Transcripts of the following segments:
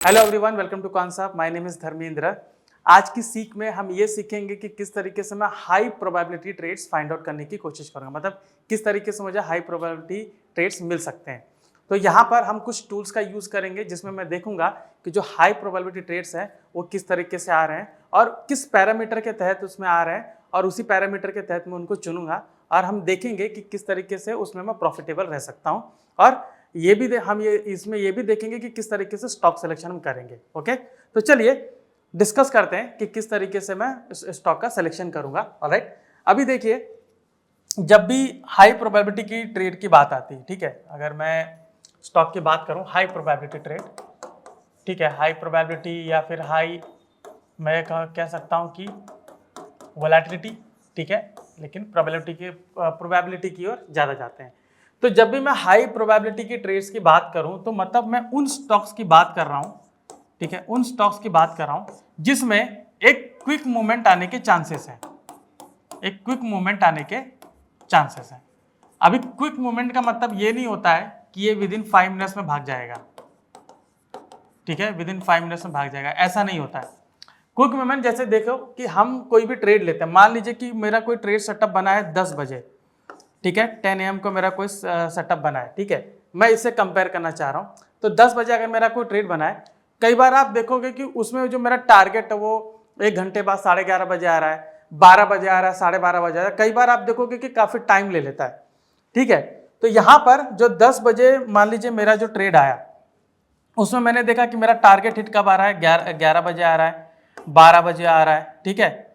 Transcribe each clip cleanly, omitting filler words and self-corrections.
Hello everyone, welcome to concept. My name is Dharmendra. आज की सीख में हम ये सीखेंगे कि किस तरीके से मैं high probability trades find out करने की कोशिश करूंगा, मतलब किस तरीके से मुझे हाई प्रोबेबिलिटी ट्रेड्स मिल सकते हैं। तो यहाँ पर हम कुछ टूल्स का यूज करेंगे जिसमें मैं देखूंगा कि जो हाई प्रोबेबिलिटी ट्रेड्स हैं वो किस तरीके से आ रहे हैं और किस पैरामीटर के तहत उसमें आ रहे हैं, और उसी पैरामीटर के तहत मैं उनको चुनूंगा और हम देखेंगे कि किस तरीके से उसमें मैं प्रॉफिटेबल रह सकता हूँ। और ये भी हम इसमें ये भी देखेंगे कि किस तरीके से स्टॉक सिलेक्शन हम करेंगे। ओके, तो चलिए डिस्कस करते हैं कि किस तरीके से मैं स्टॉक का सिलेक्शन करूंगा। ऑलराइट, अभी देखिए, जब भी हाई प्रोबेबिलिटी की ट्रेड की बात आती है, ठीक है, अगर मैं स्टॉक की बात करूं, हाई प्रोबेबिलिटी ट्रेड, ठीक है, हाई प्रोबेबिलिटी या फिर हाई, मैं कह सकता हूं कि वोलेटिलिटी, ठीक है, लेकिन प्रोबेबिलिटी की ओर ज़्यादा जाते हैं। तो जब भी मैं हाई प्रोबेबिलिटी की ट्रेड्स की बात करूं तो मतलब मैं उन स्टॉक्स की बात कर रहा हूं, ठीक है, उन स्टॉक्स की बात कर रहा हूं जिसमें एक क्विक मूवमेंट आने के चांसेस हैं, एक क्विक मूवमेंट आने के चांसेस हैं। अभी क्विक मूवमेंट का मतलब ये नहीं होता है कि ये विद इन 5 मिनट्स में भाग जाएगा, ठीक है, विद इन 5 मिनट्स में भाग जाएगा, ऐसा नहीं होता है। क्विक मूवमेंट जैसे देखो कि हम कोई भी ट्रेड लेते हैं, मान लीजिए कि मेरा कोई ट्रेड सेटअप बना है 10 बजे, ठीक है, 10 AM को मेरा कोई सेटअप बना है, ठीक है, मैं इससे कंपेयर करना चाह रहा हूँ। तो 10 बजे अगर मेरा कोई ट्रेड बना है, कई बार आप देखोगे कि उसमें जो मेरा टारगेट है वो 1 घंटे बाद 11:30 बजे आ रहा है, 12 बजे आ रहा है, 12:30 बजे आ रहा है, कई बार आप देखोगे कि काफ़ी टाइम ले लेता है, ठीक है। तो यहाँ पर जो 10 बजे मान लीजिए मेरा जो ट्रेड आया, उसमें मैंने देखा कि मेरा टारगेट हिट कब आ रहा है, 11 बजे आ रहा है, 12 बजे आ रहा है, ठीक है,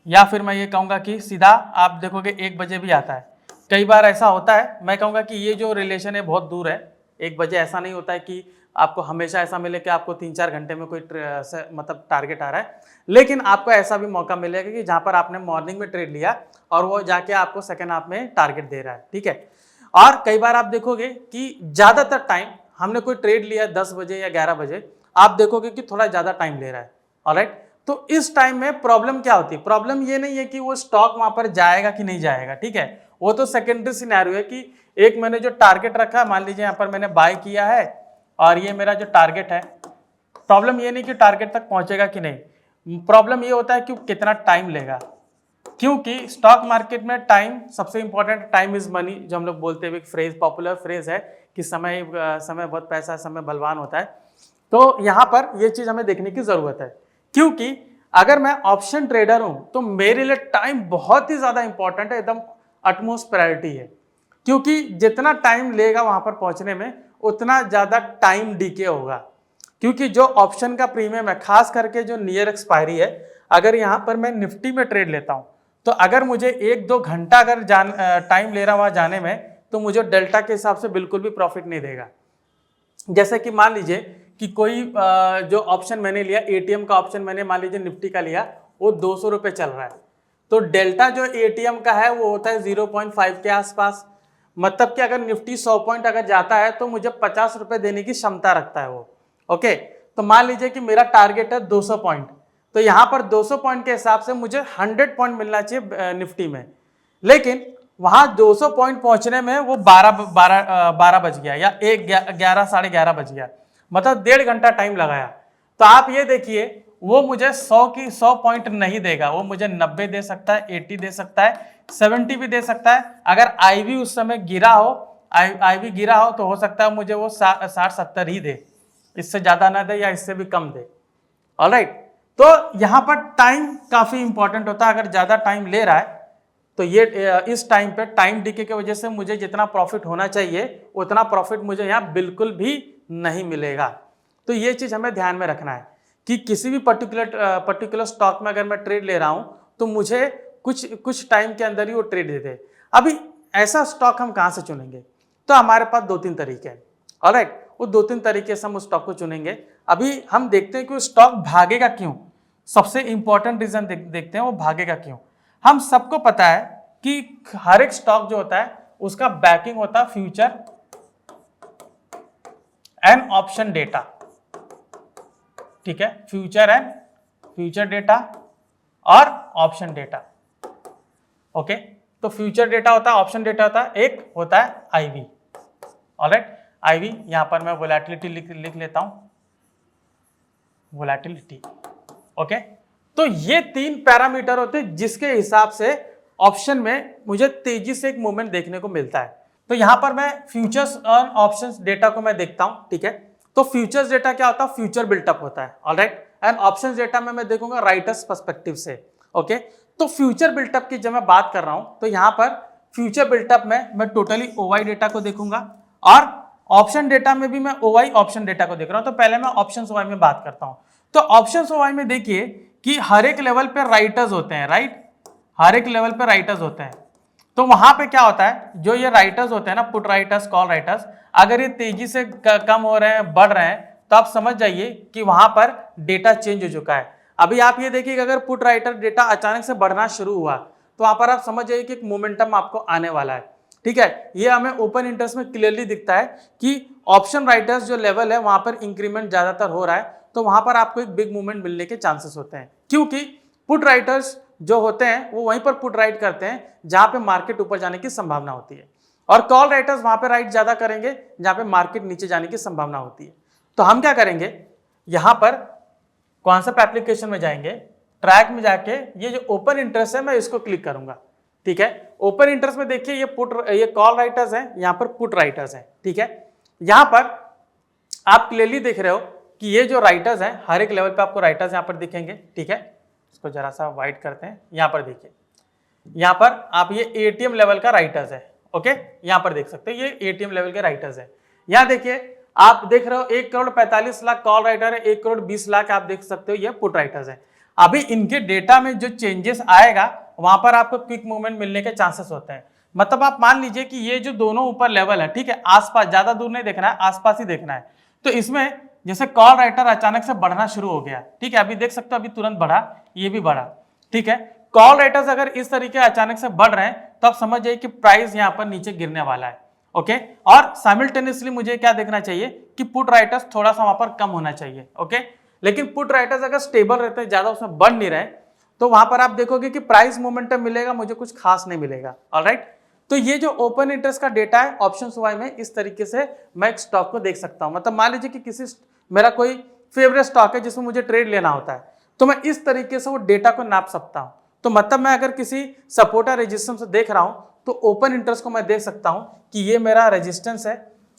या फिर मैं ये कहूँगा कि सीधा आप देखोगे 1 बजे भी आता है। कई बार ऐसा होता है, मैं कहूँगा कि ये जो रिलेशन है बहुत दूर है। 1 बजे ऐसा नहीं होता है कि आपको हमेशा ऐसा मिले कि आपको 3-4 घंटे में कोई मतलब टारगेट आ रहा है, लेकिन आपको ऐसा भी मौका मिलेगा कि जहाँ पर आपने मॉर्निंग में ट्रेड लिया और वो जाके आपको सेकेंड हाफ में टारगेट दे रहा है, ठीक है। और कई बार आप देखोगे कि ज़्यादातर टाइम हमने कोई ट्रेड लिया 10 बजे या 11 बजे, आप देखोगे कि थोड़ा ज़्यादा टाइम ले रहा है। ऑलराइट, तो इस टाइम में प्रॉब्लम क्या होती है? प्रॉब्लम ये नहीं है कि वो स्टॉक वहां पर जाएगा कि नहीं जाएगा, ठीक है, वो तो सेकेंडरी सिनेरियो है कि एक मैंने जो टारगेट रखा, मान लीजिए यहाँ पर मैंने बाय किया है और ये मेरा जो टारगेट है, प्रॉब्लम ये नहीं कि टारगेट तक पहुंचेगा कि नहीं, प्रॉब्लम ये होता है कि कितना टाइम लेगा, क्योंकि स्टॉक मार्केट में टाइम सबसे इंपॉर्टेंट, टाइम इज मनी, जो हम लोग बोलते हैं, एक फ्रेज, पॉपुलर फ्रेज है कि समय बहुत पैसा, समय बलवान होता है। तो यहाँ पर ये चीज हमें देखने की जरूरत है, क्योंकि अगर मैं ऑप्शन ट्रेडर हूं तो मेरे लिए टाइम बहुत ही ज्यादा इंपॉर्टेंट है, एकदम अटमोस्ट प्रायोरिटी है, क्योंकि जितना टाइम लेगा वहां पर पहुंचने में उतना ज्यादा टाइम डीके होगा। क्योंकि जो ऑप्शन का प्रीमियम है, खास करके जो नियर एक्सपायरी है, अगर यहाँ पर मैं निफ्टी में ट्रेड लेता हूं तो अगर मुझे 1-2 घंटा अगर टाइम ले रहा वहां जाने में, तो मुझे डेल्टा के हिसाब से बिल्कुल भी प्रॉफिट नहीं देगा। जैसे कि मान लीजिए कि कोई जो ऑप्शन मैंने लिया, एटीएम का ऑप्शन मैंने मान लीजिए निफ्टी का लिया, वो 200 रुपये चल रहा है, तो डेल्टा जो एटीएम का है वो होता है 0.5 के आसपास। मतलब कि अगर निफ्टी 100 पॉइंट अगर जाता है तो मुझे 50 रुपये देने की क्षमता रखता है वो। ओके, तो मान लीजिए कि मेरा टारगेट है 200 पॉइंट, तो यहाँ पर 200 पॉइंट के हिसाब से मुझे 100 पॉइंट मिलना चाहिए निफ्टी में, लेकिन वहां 200 पॉइंट पहुंचने में वो 12 बज गया या 11 साढ़े 11 बज गया, मतलब 1.5 घंटा टाइम लगाया। तो आप ये देखिए, वो मुझे 100 पॉइंट नहीं देगा, वो मुझे 90 दे सकता है, 80 दे सकता है, 70 भी दे सकता है। अगर आईवी उस समय गिरा हो, आईवी गिरा हो तो हो सकता है मुझे वो 60-70 ही दे, इससे ज्यादा ना दे या इससे भी कम दे। ऑलराइट, तो यहाँ पर टाइम काफी इंपॉर्टेंट होता है। अगर ज्यादा टाइम ले रहा है तो ये इस टाइम पे टाइम डीके की वजह से मुझे जितना प्रॉफिट होना चाहिए उतना प्रॉफिट मुझे यहाँ बिल्कुल भी नहीं मिलेगा। तो ये चीज हमें ध्यान में रखना है कि किसी भी पर्टिकुलर स्टॉक में अगर मैं ट्रेड ले रहा हूं तो मुझे कुछ टाइम के अंदर ही वो ट्रेड दे दे। अभी ऐसा स्टॉक हम कहाँ से चुनेंगे? तो हमारे पास 2-3 तरीके हैं। ऑलराइट, वो 2-3 तरीके से हम उस स्टॉक को चुनेंगे। अभी हम देखते हैं कि वो स्टॉक भागेगा क्यों। सबसे इंपॉर्टेंट रीजन देखते हैं वो भागेगा क्यों। हम सबको पता है कि हर एक स्टॉक जो होता है उसका बैकिंग होता है फ्यूचर एंड ऑप्शन डेटा, ठीक है, फ्यूचर डेटा और ऑप्शन डेटा। ओके, तो फ्यूचर डेटा होता है, ऑप्शन डेटा होता है, एक होता है आईवी। ऑलराइट, आईवी, यहां पर मैं वोलेटिलिटी लिख लेता हूं, वोलेटिलिटी। ओके, तो ये 3 पैरामीटर होते हैं जिसके हिसाब से ऑप्शन में मुझे तेजी से एक मूवमेंट देखने को मिलता है। तो यहां पर मैं फ्यूचर्स और ऑप्शंस डेटा को मैं देखता हूं, ठीक है। तो फ्यूचर्स डेटा क्या होता है, फ्यूचर बिल्टअप होता है, ऑलराइट। एंड ऑप्शंस डेटा में मैं देखूंगा राइटर्स पर्सपेक्टिव से। ओके, तो फ्यूचर बिल्टअप की जब मैं बात कर रहा हूं तो यहां पर फ्यूचर बिल्टअप में मैं टोटली ओवाई डेटा को देखूंगा और ऑप्शन डेटा में भी मैं ओवाई ऑप्शन डेटा को देख रहा हूं। तो पहले मैं ऑप्शन ओवाई में बात करता हूं। तो ऑप्शन ओवाई में देखिए कि हर एक लेवल पे राइटर्स होते हैं, राइट, हर एक लेवल पे राइटर्स होते हैं। तो वहां पे क्या होता है, जो ये राइटर्स होते हैं ना, पुट राइटर्स, कॉल राइटर्स, अगर ये तेजी से कम हो रहे हैं, बढ़ रहे हैं, तो आप समझ जाइए कि वहां पर डेटा चेंज हो चुका है। अभी आप ये देखिए अगर पुट राइटर डेटा अचानक से बढ़ना शुरू हुआ तो वहां पर आप समझ जाइए कि एक मोमेंटम आपको आने वाला है, ठीक है। ये हमें ओपन इंटरेस्ट में क्लियरली दिखता है कि ऑप्शन राइटर्स जो लेवल है वहां पर इंक्रीमेंट ज्यादातर हो रहा है, तो वहां पर आपको एक बिग मूवमेंट मिलने के चांसेस होते हैं, क्योंकि पुट राइटर्स जो होते हैं वो वहीं पर पुट राइट करते हैं जहां पे मार्केट ऊपर जाने की संभावना होती है, और कॉल राइटर्स वहां पे राइट ज्यादा करेंगे जहां पे मार्केट नीचे जाने की संभावना होती है। तो हम क्या करेंगे, यहां पर कॉन्सेप्ट एप्लीकेशन में जाएंगे, ट्रैक में जाके ये जो ओपन इंटरेस्ट है मैं इसको क्लिक करूंगा, ठीक है। ओपन इंटरेस्ट में देखिए ये कॉल राइटर्स हैं, यहां पर पुट राइटर्स हैं, ठीक है। यहां पर आप क्लियरली देख रहे हो कि ये जो राइटर्स हैं हर एक लेवल पे आपको राइटर्स यहां पर दिखेंगे, ठीक है। इसको जरा सा वाइड करते हैं, यहां पर देखिए, यहां पर आप ये एटीएम लेवल का राइटर्स है, ओके, यहां पर देख सकते हैं ये एटीएम लेवल के राइटर्स है। यहां देखिए आप देख रहे हो 1,45,00,000 कॉल राइटर है, 1,20,00,000 आप देख सकते हो ये पुट राइटर्स है। अभी इनके डेटा में जो चेंजेस आएगा वहां पर आपको क्विक मूवमेंट मिलने के चांसेस होते हैं। मतलब आप मान लीजिए कि ये जो दोनों ऊपर लेवल है, ठीक है, आसपास, ज्यादा दूर नहीं देखना है, आसपास ही देखना है। तो इसमें जैसे कॉल राइटर अचानक से बढ़ना शुरू हो गया, ठीक है, अभी देख सकते हो अभी तुरंत बढ़ा, ये भी बढ़ा, ठीक है। कॉल राइटर्स अगर इस तरीके अचानक से बढ़ रहे हैं तो आप समझ जाइए कि प्राइस यहां पर नीचे गिरने वाला है, ओके। और साइमल्टेनियसली मुझे क्या देखना चाहिए कि पुट राइटर्स थोड़ा सा वहां पर कम होना चाहिए, ओके। लेकिन पुट राइटर्स अगर स्टेबल रहते हैं, ज्यादा उसमें बढ़ नहीं रहे, तो वहां पर आप देखोगे कि प्राइस मोमेंटम मिलेगा, मुझे कुछ खास नहीं मिलेगा, ऑलराइट। तो ये जो ओपन इंटरेस्ट का डेटा है ऑप्शन वाई में, इस तरीके से मैं एक स्टॉक को देख सकता हूं। मतलब मान लीजिए कि किसी मेरा कोई फेवरेट स्टॉक है जिसमें मुझे ट्रेड लेना होता है, तो मैं इस तरीके से वो डेटा को नाप सकता हूं। तो मतलब मैं अगर किसी सपोर्ट या रेजिस्टेंस से देख रहा हूं तो ओपन इंटरेस्ट को मैं देख सकता हूं कि ये मेरा रेजिस्टेंस है,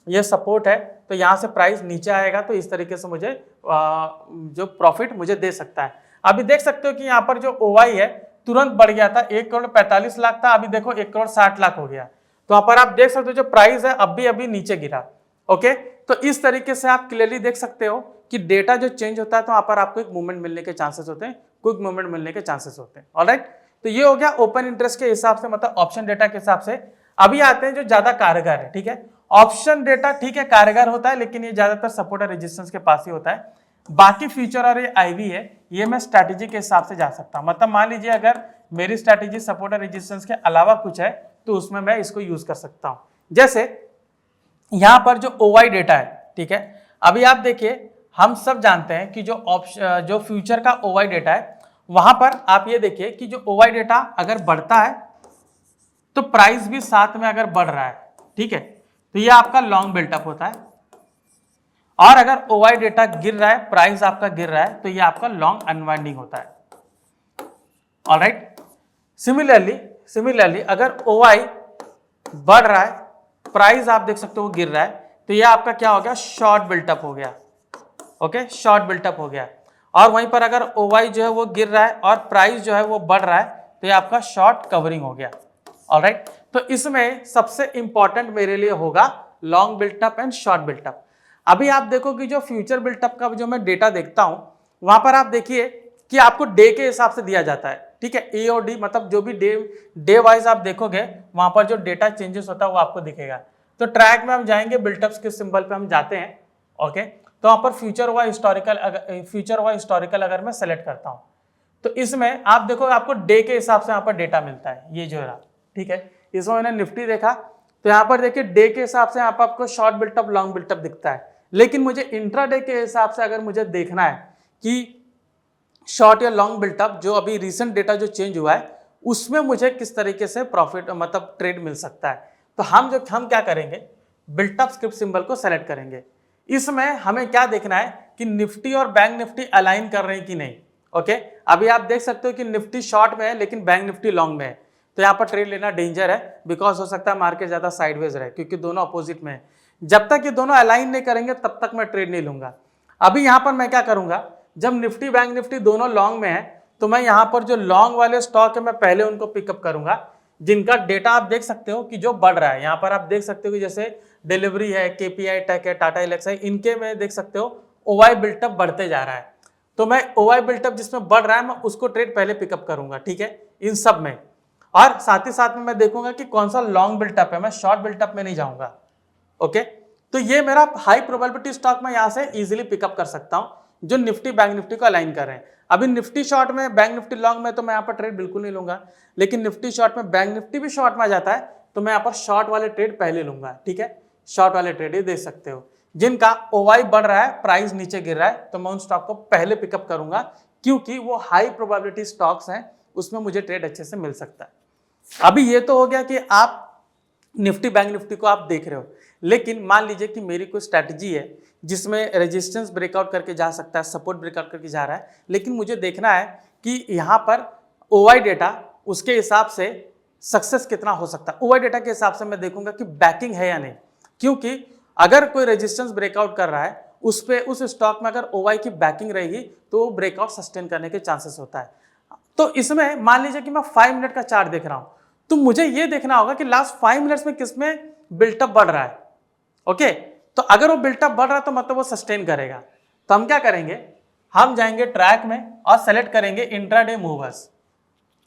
ये सपोर्ट है, तो यहां से प्राइस नीचे आएगा, तो इस तरीके से मुझे जो प्रॉफिट मुझे दे सकता है। अभी देख सकते हो कि यहाँ पर जो ओवाई है तुरंत बढ़ गया था, 1,45,00,000 था, अभी देखो 1,60,00,000 हो गया। तो वहां पर आप देख सकते हो जो प्राइस है अभी नीचे गिरा, ओके। तो इस तरीके से आप क्लियरली देख सकते हो कि डेटा जो चेंज होता है तो वहां पर आपको एक मूवमेंट मिलने के चांसेस होते हैं, क्विक मूवमेंट मिलने के चांसेस होते हैं, ऑलराइट। तो ये हो गया ओपन इंटरेस्ट के हिसाब से, मतलब ऑप्शन डेटा के हिसाब से। अभी आते हैं जो ज्यादा कारगर है, ठीक है। ऑप्शन डेटा ठीक है कारगर होता है, लेकिन ये ज्यादातर सपोर्ट और रेजिस्टेंस के पास ही होता है। बाकी फ्यूचर और ये आईवी है, ये मैं स्ट्रैटेजी के हिसाब से जा सकता हूं। मतलब मान लीजिए अगर मेरी स्ट्रैटेजी सपोर्ट और रेजिस्टेंस के अलावा कुछ है तो उसमें मैं इसको यूज कर सकता हूं। जैसे यहां पर जो ओवाई डेटा है, ठीक है, अभी आप देखिए हम सब जानते हैं कि जो फ्यूचर का ओवाई डेटा है वहां पर आप ये देखिए कि जो ओवाई डेटा अगर बढ़ता है तो प्राइस भी साथ में अगर बढ़ रहा है, ठीक है, तो ये आपका लॉन्ग बिल्टअप होता है। और अगर ओवाई डेटा गिर रहा है, प्राइस आपका गिर रहा है, तो ये आपका लॉन्ग अनवाइंडिंग होता है, ऑलराइट। सिमिलरली अगर ओवाई बढ़ रहा है, प्राइस आप देख सकते हो गिर रहा है, तो ये आपका क्या हो गया, शॉर्ट बिल्टअप हो गया, ओके, शॉर्ट बिल्टअप हो गया। और वहीं पर अगर ओवाई जो है वो गिर रहा है और प्राइस जो है वो बढ़ रहा है, तो ये आपका शॉर्ट कवरिंग हो गया, ऑलराइट। तो इसमें सबसे इंपॉर्टेंट मेरे लिए होगा long built up and short built up. अभी आप देखो कि जो फ्यूचर बिल्टअप का जो मैं डेटा देखता हूं वहां पर आप देखिए कि आपको डे के हिसाब से दिया जाता है, ठीक है, ए और डी, मतलब जो भी डे वाइज आप देखोगे वहां पर जो डेटा चेंजेस होता है वो आपको दिखेगा। तो ट्रैक में हम जाएंगे, बिल्टअप्स के सिंबल पे हम जाते हैं, ओके। तो वहां पर फ्यूचर हुआ हिस्टोरिकल अगर मैं सेलेक्ट करता हूं तो इसमें आप देखो आपको डे के हिसाब से यहाँ पर डेटा मिलता है, ये जो है, ठीक है। इसमें मैंने निफ्टी देखा तो यहाँ पर देखिए डे के हिसाब से यहाँ पर आपको शॉर्ट बिल्टअप लॉन्ग बिल्टअप दिखता है, लेकिन मुझे इंट्राडे के हिसाब से अगर मुझे देखना है कि शॉर्ट या लॉन्ग बिल्टअप जो अभी रिसेंट डेटा जो चेंज हुआ है उसमें मुझे किस तरीके से प्रॉफिट मतलब ट्रेड मिल सकता है, तो हम क्या करेंगे, बिल्टअप स्क्रिप्ट सिंबल को सेलेक्ट करेंगे। इसमें हमें क्या देखना है कि निफ्टी और बैंक निफ्टी अलाइन कर रहे हैं कि नहीं। ओके, अभी आप देख सकते हो कि निफ्टी शॉर्ट में है लेकिन बैंक निफ्टी लॉन्ग में है, तो यहाँ पर ट्रेड लेना डेंजर है, बिकॉज हो सकता है मार्केट ज्यादा साइडवेज रहे क्योंकि दोनों अपोजिट में है। जब तक ये दोनों अलाइन नहीं करेंगे तब तक मैं ट्रेड नहीं लूंगा। अभी यहाँ पर मैं क्या करूंगा, जब निफ्टी बैंक निफ्टी दोनों लॉन्ग में है तो मैं यहाँ पर जो लॉन्ग वाले स्टॉक है मैं पहले उनको पिकअप करूंगा, जिनका डेटा आप देख सकते हो कि जो बढ़ रहा है। यहाँ पर आप देख सकते हो कि जैसे डिलीवरी है, केपीआई टेक है, टाटा एलेक्स है, इनके में देख सकते हो ओवाई बिल्टअप बढ़ते जा रहा है, तो मैं ओवाई बिल्टअप जिसमें बढ़ रहा है मैं उसको ट्रेड पहले पिकअप करूंगा, ठीक है, इन सब में। और साथ ही साथ में मैं देखूंगा कि कौन सा लॉन्ग बिल्टअप है, मैं शॉर्ट बिल्टअप में नहीं जाऊंगा। ओके, तो ये मेरा हाई प्रोबेबिलिटी स्टॉक मैं यहाँ से इजीली पिकअप कर सकता हूँ जो निफ्टी बैंक निफ्टी को अलाइन कर रहे हैं। अभी निफ्टी शॉर्ट में बैंक निफ्टी लॉन्ग में तो मैं यहाँ पर ट्रेड बिल्कुल नहीं लूंगा, लेकिन निफ्टी शॉर्ट में बैंक निफ्टी भी शॉर्ट में आ जाता है तो मैं यहाँ पर शॉर्ट वाले ट्रेड पहले लूंगा, ठीक है। शॉर्ट वाले ट्रेड ये देख सकते हो जिनका ओवाई बढ़ रहा है, प्राइस नीचे गिर रहा है, तो मैं उन स्टॉक को पहले पिकअप करूंगा क्योंकि वो हाई प्रोबेबिलिटी स्टॉक्स हैं, उसमें मुझे ट्रेड अच्छे से मिल सकता है। अभी ये तो हो गया कि आप निफ्टी बैंक निफ्टी को आप देख रहे हो, लेकिन मान लीजिए कि मेरी कोई स्ट्रैटेजी है जिसमें रेजिस्टेंस ब्रेकआउट करके जा सकता है, सपोर्ट ब्रेकआउट करके जा रहा है, लेकिन मुझे देखना है कि यहाँ पर ओवाई डेटा उसके हिसाब से सक्सेस कितना हो सकता है। ओवाई डेटा के हिसाब से मैं देखूंगा कि बैकिंग है या नहीं, क्योंकि अगर कोई रेजिस्टेंस ब्रेकआउट कर रहा है उस पे उस स्टॉक में अगर ओवाई की बैकिंग रहेगी तो वो ब्रेकआउट सस्टेन करने के चांसेस होता है। तो इसमें मान लीजिए कि मैं 5 मिनट का चार्ट देख रहा हूं, तो मुझे ये देखना होगा कि लास्ट 5 मिनट्स में किसमें बिल्टअप बढ़ रहा है। ओके, तो अगर वो बिल्टअप बढ़ रहा है तो मतलब वो सस्टेन करेगा। तो हम क्या करेंगे, हम जाएंगे ट्रैक में और सेलेक्ट करेंगे इंट्राडे मूवर्स।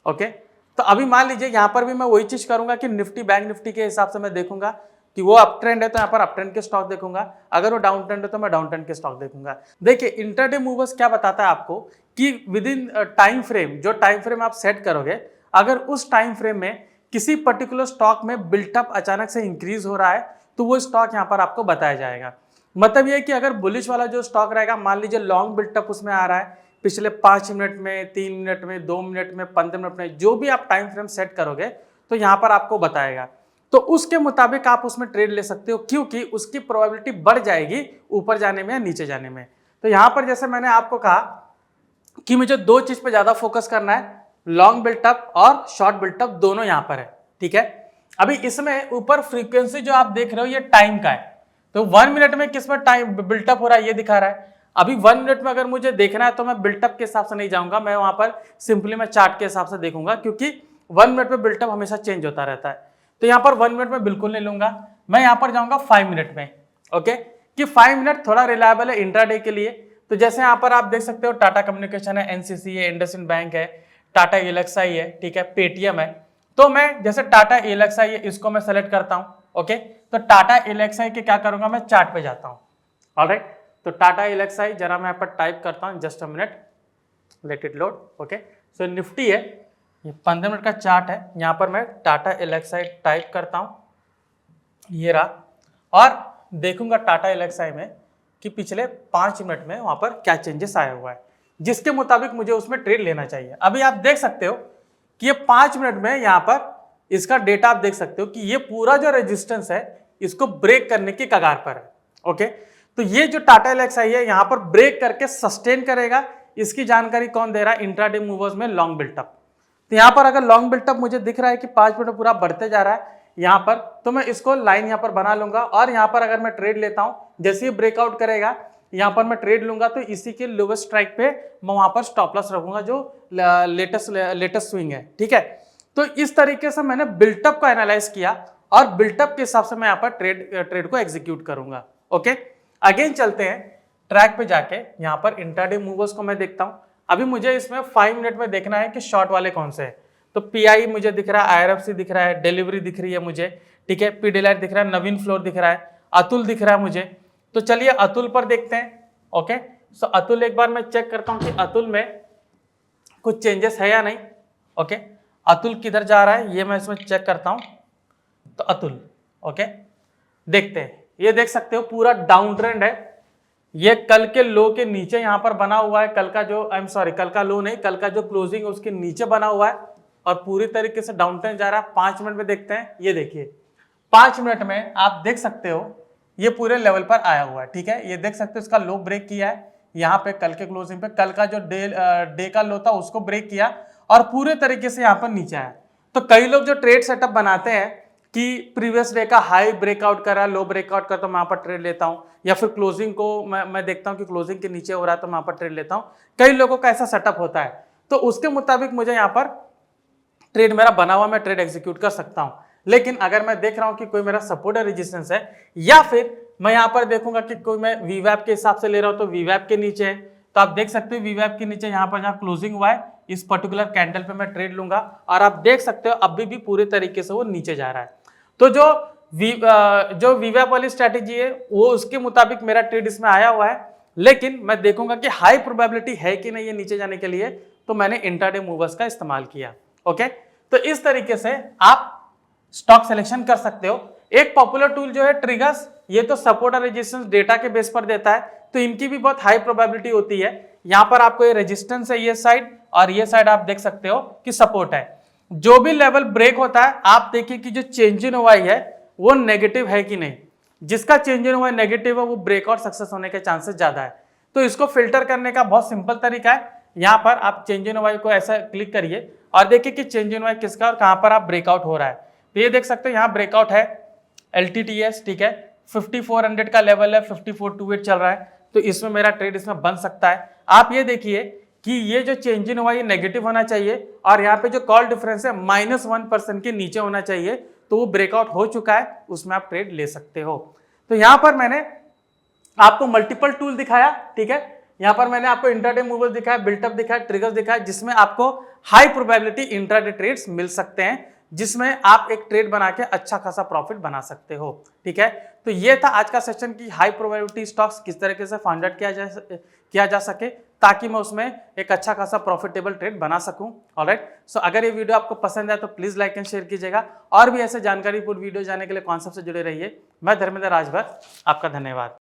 ओके, तो अभी मान लीजिए यहां पर भी मैं वही चीज करूंगा कि निफ्टी बैंक निफ्टी के हिसाब से मैं देखूंगा कि वो अप ट्रेंड है तो यहाँ पर अप ट्रेंड के स्टॉक देखूंगा, अगर वो डाउन ट्रेंड है तो मैं डाउन ट्रेंड के स्टॉक देखूंगा। देखिए इंट्राडे मूवर्स क्या बताता है आपको कि विद इन टाइम फ्रेम, जो टाइम फ्रेम आप सेट करोगे, अगर उस टाइम फ्रेम में किसी पर्टिकुलर स्टॉक में बिल्टअप अचानक से इंक्रीज हो रहा है तो वो स्टॉक यहाँ पर आपको बताया जाएगा। मतलब ये कि अगर बुलिश वाला जो स्टॉक रहेगा, मान लीजिए लॉन्ग बिल्टअप उसमें आ रहा है पिछले 5 मिनट में, 3 मिनट में, 2 मिनट में, 15 मिनट में, जो भी आप टाइम फ्रेम सेट करोगे तो यहाँ पर आपको बताएगा, तो उसके मुताबिक आप उसमें ट्रेड ले सकते हो क्योंकि उसकी प्रोबेबिलिटी बढ़ जाएगी ऊपर जाने में या नीचे जाने में। तो यहाँ पर जैसे मैंने आपको कहा कि मुझे 2 चीज पे ज्यादा फोकस करना है, लॉन्ग बिल्टअप और शॉर्ट बिल्टअप, दोनों यहाँ पर है, ठीक है। अभी इसमें ऊपर फ्रीक्वेंसी जो आप देख रहे हो ये टाइम का है, तो 1 मिनट में किसमें टाइम बिल्टअप हो रहा है ये दिखा रहा है। अभी 1 मिनट में अगर मुझे देखना है तो मैं बिल्टअप के हिसाब से नहीं जाऊंगा, मैं वहां पर सिंपली मैं चार्ट के हिसाब से देखूंगा क्योंकि 1 मिनट में बिल्टअप हमेशा चेंज होता रहता है। तो यहाँ पर 1 मिनट में बिल्कुल नहीं लूंगा, मैं यहाँ पर जाऊंगा 5 मिनट में। ओके, कि 5 मिनट थोड़ा रिलायबल है इंट्राडे के लिए। तो जैसे यहाँ पर आप देख सकते हो टाटा कम्युनिकेशन है, एनसीसी है, इंडसइंड बैंक है, टाटा एलेक्साई है, ठीक है, पेटीएम है। तो मैं जैसे टाटा एलेक्साई है इसको मैं सेलेक्ट करता हूँ। ओके, तो टाटा एलेक्साई के क्या करूंगा, मैं चार्ट पे जाता हूँ। ऑलराइट, तो टाटा एलेक्साई जरा मैं यहाँ पर टाइप करता हूँ, just a minute, let it load. Okay, so Nifty है, ये 15 मिनट का चार्ट है, यहाँ पर मैं टाटा एलेक्साई टाइप करता हूँ, ये रहा, और देखूंगा टाटा एलेक्साई में कि पिछले 5 मिनट में वहां पर क्या चेंजेस आया हुआ है, जिसके मुताबिक मुझे उसमें ट्रेड लेना चाहिए। अभी आप देख सकते हो कि ये 5 मिनट में यहाँ पर इसका डेटा आप देख सकते हो कि ये पूरा जो रेजिस्टेंस है इसको ब्रेक करने की कगार पर है। ओके, तो ये जो टाटा एलेक्साई है यहाँ पर ब्रेक करके सस्टेन करेगा, इसकी जानकारी कौन दे रहा है, इंट्राडे मूवर्स में लॉन्ग बिल्टअप। तो यहाँ पर अगर लॉन्ग बिल्टअप मुझे दिख रहा है कि 5 मिनट में पूरा बढ़ते जा रहा है यहाँ पर, तो मैं इसको लाइन यहाँ पर बना लूंगा और यहाँ पर अगर मैं ट्रेड लेता हूँ, जैसे ही ब्रेकआउट करेगा यहाँ पर मैं ट्रेड लूंगा, तो इसी के लोवेस्ट स्ट्राइक पे मैं वहां पर स्टॉप लॉस रखूंगा जो लेटेस्ट स्विंग है, ठीक है। तो इस तरीके से मैंने बिल्टअप को एनालाइज किया और बिल्टअप के हिसाब से मैं यहाँ पर ट्रेड को एग्जीक्यूट करूंगा। ओके, अगेन चलते हैं ट्रैक पे जाके, यहाँ पर इंट्राडे मूवर्स को मैं देखता हूँ। अभी मुझे इसमें 5 मिनट में देखना है कि शॉर्ट वाले कौन से हैं। तो पीआई मुझे दिख रहा है, आईआरएफसी दिख रहा है, डिलीवरी दिख रही है मुझे, ठीक है, पीडीएलआर दिख रहा है, नवीन फ्लोर दिख रहा है, अतुल दिख रहा है मुझे। तो चलिए अतुल पर देखते हैं। ओके, सो अतुल एक बार मैं चेक करता हूं कि अतुल में कुछ चेंजेस है या नहीं। ओके, अतुल किधर जा रहा है ये मैं इसमें चेक करता हूं। तो अतुल, ओके, देखते हैं, ये देख सकते हो पूरा डाउन ट्रेंड है, ये कल के लो के नीचे यहां पर बना हुआ है, कल का जो कल का लो नहीं, कल का जो क्लोजिंग है उसके नीचे बना हुआ है और पूरी तरीके से डाउन ट्रेंड जा रहा है। 5 मिनट में देखते हैं, ये देखिए 5 मिनट में आप देख सकते हो ये पूरे लेवल पर आया हुआ है, ठीक है, ये देख सकते हो इसका लो ब्रेक किया है, यहाँ पे कल के क्लोजिंग पे कल का जो डे का लो था उसको ब्रेक किया और पूरे तरीके से यहाँ पर नीचे आया। तो कई लोग जो ट्रेड सेटअप बनाते हैं कि प्रीवियस डे का हाई ब्रेकआउट करा, लो ब्रेकआउट कर तो वहां पर ट्रेड लेता हूं, या फिर क्लोजिंग को मैं देखता हूं कि क्लोजिंग के नीचे हो रहा है तो वहां पर ट्रेड लेता हूं। कई लोगों का ऐसा सेटअप होता है, तो उसके मुताबिक मुझे यहाँ पर ट्रेड मेरा बना हुआ, मैं ट्रेड एग्जीक्यूट कर सकता हूं। लेकिन अगर मैं देख रहा हूं कि कोई मेरा सपोर्ट या रेजिस्टेंस है, या फिर मैं यहाँ पर देखूंगा कि कोई मैं वीवैप के हिसाब से ले रहा हूं तो वीवैप के नीचे है, तो आप देख सकते हो वीवैप के नीचे यहाँ पर जहाँ क्लोजिंग हुआ है इस पर्टिकुलर कैंडल पे मैं ट्रेड लूंगा, और आप देख सकते हो अभी भी पूरे तरीके से वो नीचे जा रहा है। तो जो वीवैप वाली स्ट्रैटेजी है वो उसके मुताबिक मेरा ट्रेड इसमें आया हुआ है, लेकिन मैं देखूंगा कि हाई प्रोबेबिलिटी है कि नहीं ये नीचे जाने के लिए, तो मैंने इंट्राडे मूवर्स का इस्तेमाल किया। ओके, तो इस तरीके से आप स्टॉक सिलेक्शन कर सकते हो। एक पॉपुलर टूल जो है ट्रिगर्स, ये तो सपोर्ट और रेजिस्टेंस डेटा के बेस पर देता है, तो इनकी भी बहुत हाई प्रोबेबिलिटी होती है। यहाँ पर आपको ये रेजिस्टेंस है ये साइड, और ये साइड आप देख सकते हो कि सपोर्ट है। जो भी लेवल ब्रेक होता है आप देखिए कि जो चेंज इन हुआ है वो नेगेटिव है कि नहीं। जिसका चेंज इन हुआ नेगेटिव है वो ब्रेकआउट सक्सेस होने के चांसेस ज्यादा है। तो इसको फिल्टर करने का बहुत सिंपल तरीका है, यहाँ पर आप चेंज इन वाई को ऐसा क्लिक करिए और देखिए कि चेंज इन वाई किसका और कहाँ पर आप ब्रेकआउट हो रहा है। तो ये देख सकते हो यहाँ ब्रेकआउट है LTTS, ठीक है, 5400 का लेवल है, 5428 चल रहा है, तो इसमें मेरा ट्रेड इसमें बन सकता है। आप ये देखिए कि ये जो चेंज इन हुआ ये नेगेटिव होना चाहिए, और यहाँ पे जो कॉल डिफरेंस है -1% के नीचे होना चाहिए, तो वो ब्रेकआउट हो चुका है, उसमें आप ट्रेड ले सकते हो। तो यहाँ पर मैंने आपको मल्टीपल टूल दिखाया, ठीक है, यहाँ पर मैंने आपको इंट्राडे मूवर दिखाया, बिल्टअप दिखाया, ट्रिगर्स दिखाया, जिसमें आपको हाई प्रोबेबिलिटी इंट्राडे ट्रेड्स मिल सकते हैं, जिसमें आप एक ट्रेड बना के अच्छा खासा प्रॉफिट बना सकते हो। ठीक है, तो ये था आज का सेशन की हाई प्रोबेबिलिटी स्टॉक्स किस तरीके से फाइंड आउट किया जा सके, ताकि मैं उसमें एक अच्छा खासा प्रॉफिटेबल ट्रेड बना सकूं। ऑलराइट, सो अगर ये वीडियो आपको पसंद आए तो प्लीज लाइक एंड शेयर कीजिएगा, और भी ऐसे जानकारीपूर्ण वीडियो जाने के लिए कॉन्सेप्ट से जुड़े रहिए। मैं धर्मेंद्र राजभर, आपका धन्यवाद।